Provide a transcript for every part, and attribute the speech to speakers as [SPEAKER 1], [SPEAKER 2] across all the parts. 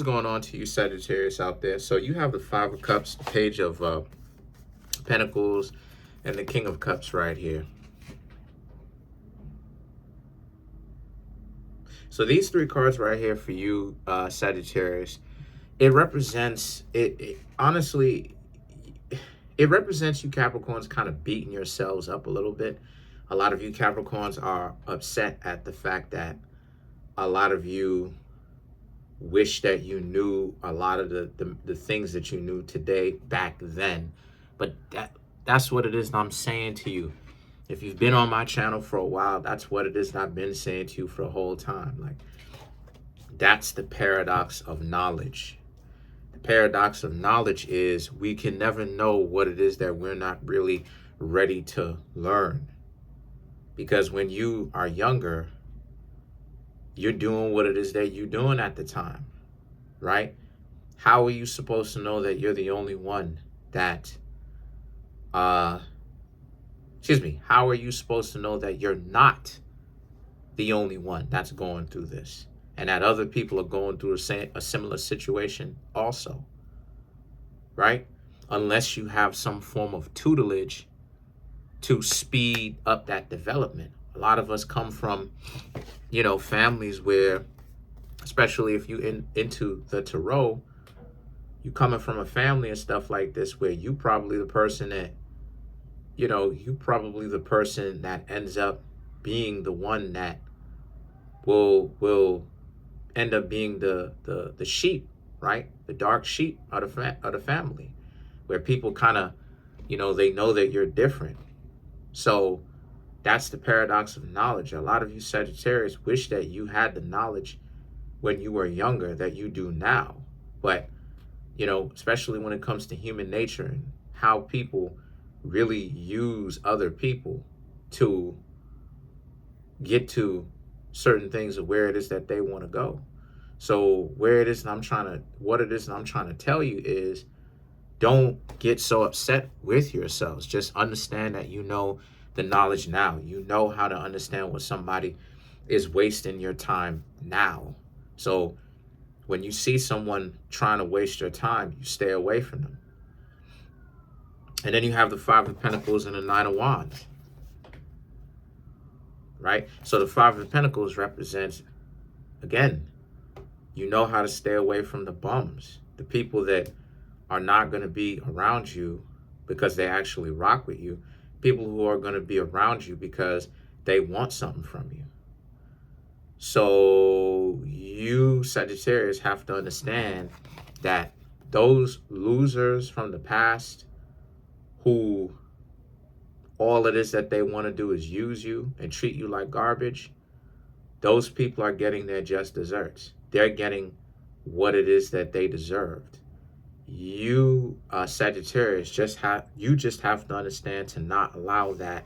[SPEAKER 1] What's going on to you Sagittarius out there? So you have the Five of Cups, the Page of Pentacles, and the King of Cups right here. So these three cards right here for you, Sagittarius, it represents honestly, it represents you Capricorns kind of beating yourselves up a little bit. A lot of you Capricorns are upset at the fact that a lot of you wish that you knew a lot of the things that you knew today back then. But that's what it is I'm saying to you. If you've been on my channel for a while, that's what it is I've been saying to you for the whole time. Like, that's the paradox of knowledge. The paradox of knowledge is we can never know what it is that we're not really ready to learn. Because when you are younger, you're doing what it is that you're doing at the time, right? How are you supposed to know that you're the only one that, how are you supposed to know that you're not the only one that's going through this and that other people are going through a similar situation also, right? Unless you have some form of tutelage to speed up that development. A lot of us come from, families where, especially if you into the tarot, you coming from a family and stuff like this where you probably the person that, ends up being the one that will end up being the sheep, right? The dark sheep of the family, where people kind of, they know that you're different. So that's the paradox of knowledge. A lot of you Sagittarius wish that you had the knowledge when you were younger that you do now. But, especially when it comes to human nature and how people really use other people to get to certain things of where it is that they want to go. So what it is I'm trying to tell you is, don't get so upset with yourselves. Just understand that you know the knowledge now. You know how to understand what somebody is wasting your time now. So when you see someone trying to waste your time, you stay away from them. And then you have the Five of Pentacles and the Nine of Wands, right? So the Five of Pentacles represents, again, you know how to stay away from the bums, the people that are not going to be around you because they actually rock with you, people who are going to be around you because they want something from you. So you Sagittarius have to understand that those losers from the past who all it is that they want to do is use you and treat you like garbage, those people are getting their just desserts. They're getting what it is that they deserved. You Sagittarius just have to understand to not allow that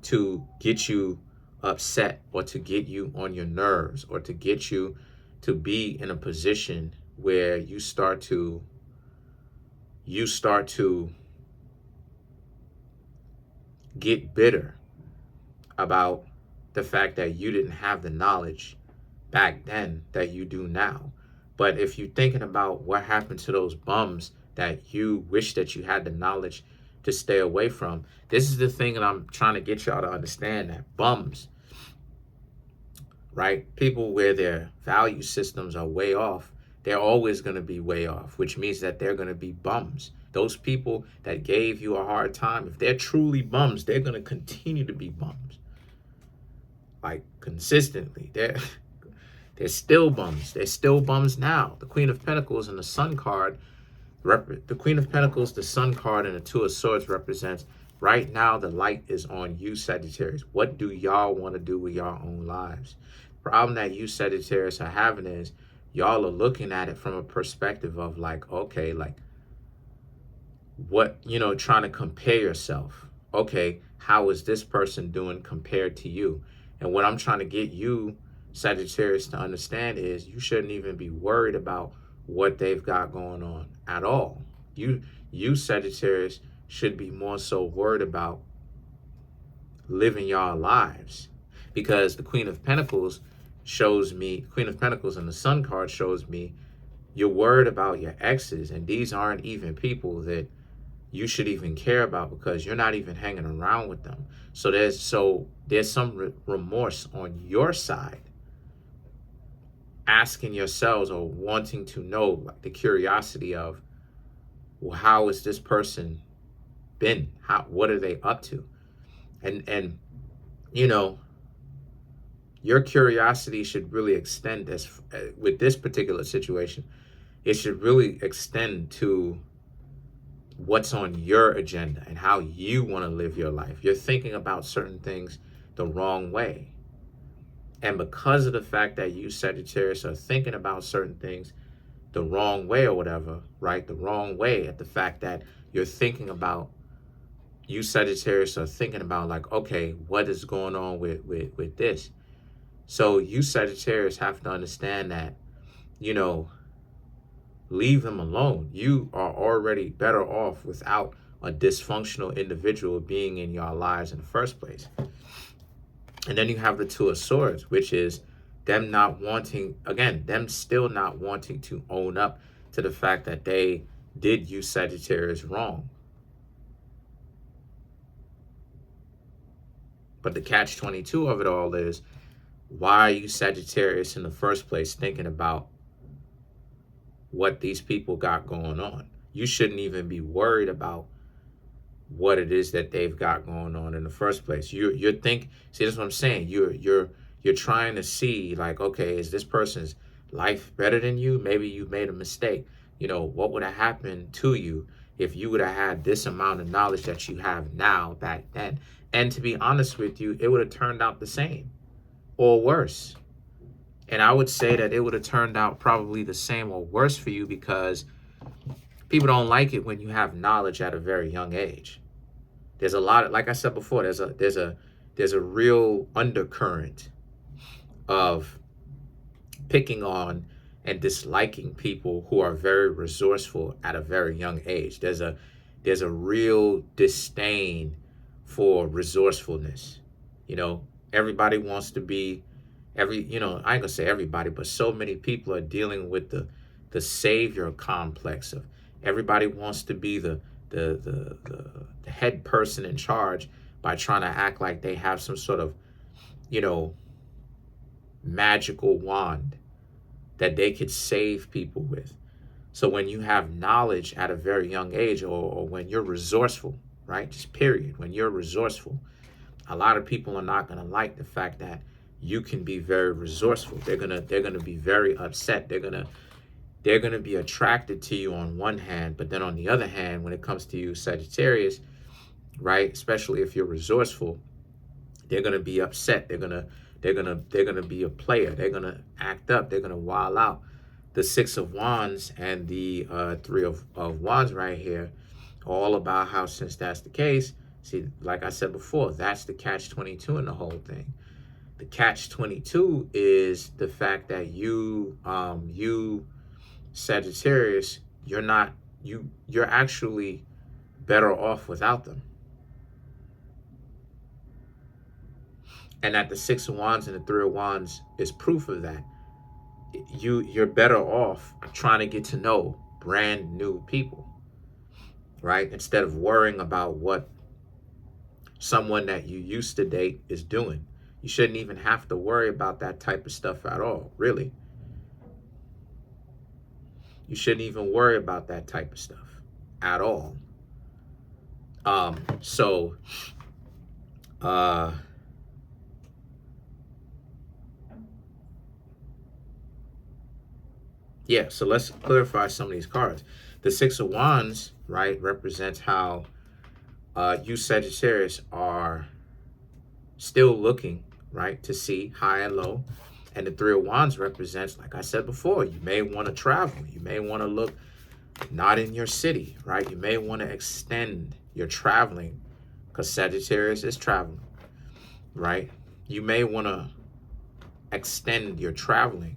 [SPEAKER 1] to get you upset or to get you on your nerves or to get you to be in a position where you start to get bitter about the fact that you didn't have the knowledge back then that you do now. But if you're thinking about what happened to those bums that you wish that you had the knowledge to stay away from, this is the thing that I'm trying to get y'all to understand, that bums, right? People where their value systems are way off, they're always going to be way off, which means that they're going to be bums. Those people that gave you a hard time, if they're truly bums, they're going to continue to be bums. Like, consistently. They're still bums. They're still bums now. The Queen of Pentacles and the Sun card, the Queen of Pentacles, the Sun card, and the Two of Swords represents, right now the light is on you Sagittarius. What do y'all want to do with your own lives? The problem that you Sagittarius are having is y'all are looking at it from a perspective of like, okay, like what, trying to compare yourself. Okay, how is this person doing compared to you? And what I'm trying to get you Sagittarius to understand is you shouldn't even be worried about what they've got going on at all. You Sagittarius should be more so worried about living your lives, because the Queen of Pentacles shows me, Queen of Pentacles and the Sun card shows me You're worried about your exes, and these aren't even people that you should even care about because you're not even hanging around with them. So there's some remorse on your side, asking yourselves or wanting to know, like the curiosity of, well, how has this person been? What are they up to? And you know, your curiosity should really extend with this particular situation. It should really extend to what's on your agenda and how you want to live your life. You're thinking about certain things the wrong way. And because of the fact that you, Sagittarius, are thinking about certain things the wrong way or whatever, right? The wrong way at the fact that you're thinking about, you, Sagittarius, are thinking about like, okay, what is going on with this? So you, Sagittarius, have to understand that, you know, leave them alone. You are already better off without a dysfunctional individual being in your lives in the first place. And then you have the Two of Swords, which is them not wanting, again, them still not wanting to own up to the fact that they did you, Sagittarius, wrong. But the catch-22 of it all is, why are you, Sagittarius, in the first place thinking about what these people got going on? You shouldn't even be worried about what it is that they've got going on in the first place. You're see, that's what I'm saying. You're trying to see like, okay, is this person's life better than you? Maybe you made a mistake. You know, what would have happened to you if you would have had this amount of knowledge that you have now back then? And to be honest with you, it would have turned out the same or worse. And I would say that it would have turned out probably the same or worse for you, because people don't like it when you have knowledge at a very young age. There's a lot of, like I said before, there's a real undercurrent of picking on and disliking people who are very resourceful at a very young age. There's a real disdain for resourcefulness. You know, everybody wants to be I ain't gonna say everybody, but so many people are dealing with the savior complex of everybody wants to be the head person in charge by trying to act like they have some sort of, magical wand that they could save people with. So when you have knowledge at a very young age, or when you're resourceful, right? Just period. When you're resourceful, a lot of people are not gonna like the fact that you can be very resourceful. They're gonna be very upset. They're gonna be attracted to you on one hand, but then on the other hand, when it comes to you, Sagittarius, right? Especially if you're resourceful, they're gonna be upset. They're gonna be a player. They're gonna act up. They're gonna wild out. The Six of Wands and the Three of Wands right here, all about how, since that's the case, see, like I said before, that's the catch-22 in the whole thing. The catch-22 is the fact that you Sagittarius, you're actually better off without them. And that the Six of Wands and the Three of Wands is proof of that. You're better off trying to get to know brand new people, right? Instead of worrying about what someone that you used to date is doing. You shouldn't even have to worry about that type of stuff at all, really. You shouldn't even worry about that type of stuff at all. Yeah, so let's clarify some of these cards. The Six of Wands, right, represents how you, Sagittarius, are still looking, right, to see high and low. And the Three of Wands represents, like I said before, you may want to travel. You may want to look not in your city, right? You may want to extend your traveling, because Sagittarius is traveling, right? You may want to extend your traveling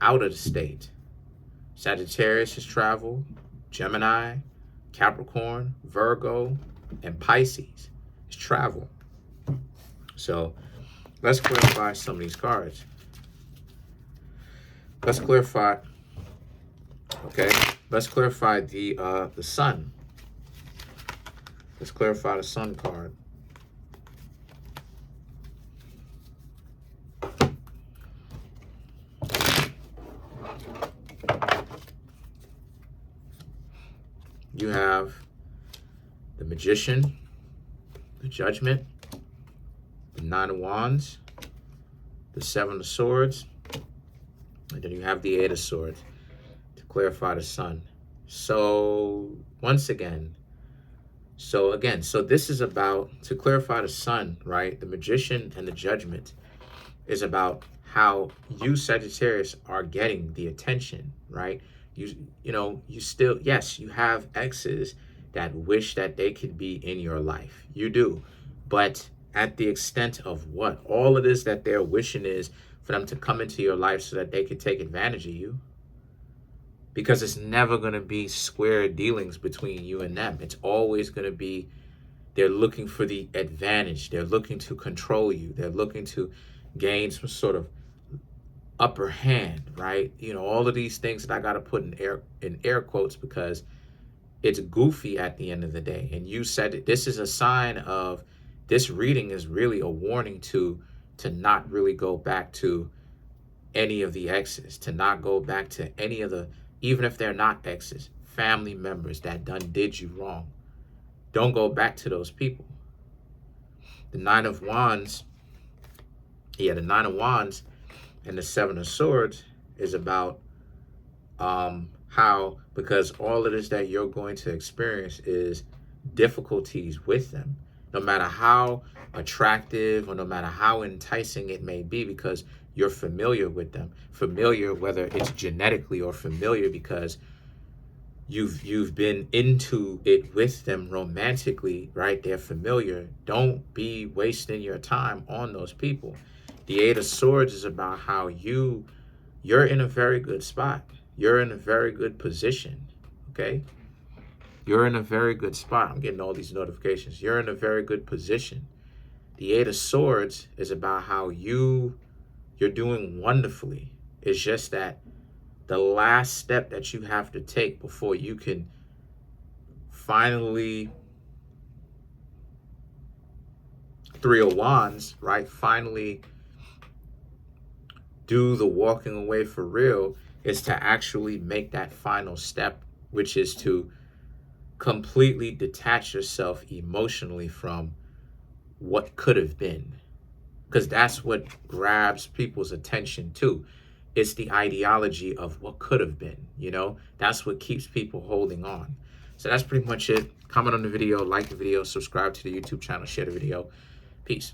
[SPEAKER 1] out of the state. Sagittarius is travel, Gemini, Capricorn, Virgo, and Pisces is travel. So let's clarify some of these cards. Let's clarify Okay, let's clarify the sun. Let's clarify the sun card. You have the Magician, the Judgment, the Nine of Wands, the Seven of Swords, and then you have the Eight of Swords to clarify the sun. So once again, so this is about, to clarify the sun, right? The Magician and the Judgment is about how you, Sagittarius, are getting the attention, right? You know, you still, yes, you have exes that wish that they could be in your life. You do. But at the extent of what? All it is that they're wishing is for them to come into your life so that they could take advantage of you. Because it's never going to be square dealings between you and them. It's always going to be, they're looking for the advantage. They're looking to control you. They're looking to gain some sort of upper hand, right? You know, all of these things that I got to put in air quotes because it's goofy at the end of the day. And you said it, this is a sign of, this reading is really a warning to not really go back to any of the exes, to not go back to any of the, even if they're not exes, family members that did you wrong. Don't go back to those people. The Nine of Wands, the Nine of Wands and the Seven of Swords is about how, because all it is that you're going to experience is difficulties with them, no matter how attractive or no matter how enticing it may be, because you're familiar with them. Familiar, whether it's genetically, or familiar because you've been into it with them romantically, right? They're familiar. Don't be wasting your time on those people. The Eight of Swords is about how you're in a very good spot. You're in a very good position, okay? You're in a very good spot. I'm getting all these notifications. You're in a very good position. The Eight of Swords is about how you're doing wonderfully. It's just that the last step that you have to take before you can finally, Three of Wands, right? Finally do the walking away for real, is to actually make that final step, which is to completely detach yourself emotionally from what could have been. Because that's what grabs people's attention too. It's the ideology of what could have been, you know? That's what keeps people holding on. So that's pretty much it. Comment on the video, like the video, subscribe to the YouTube channel, share the video. Peace.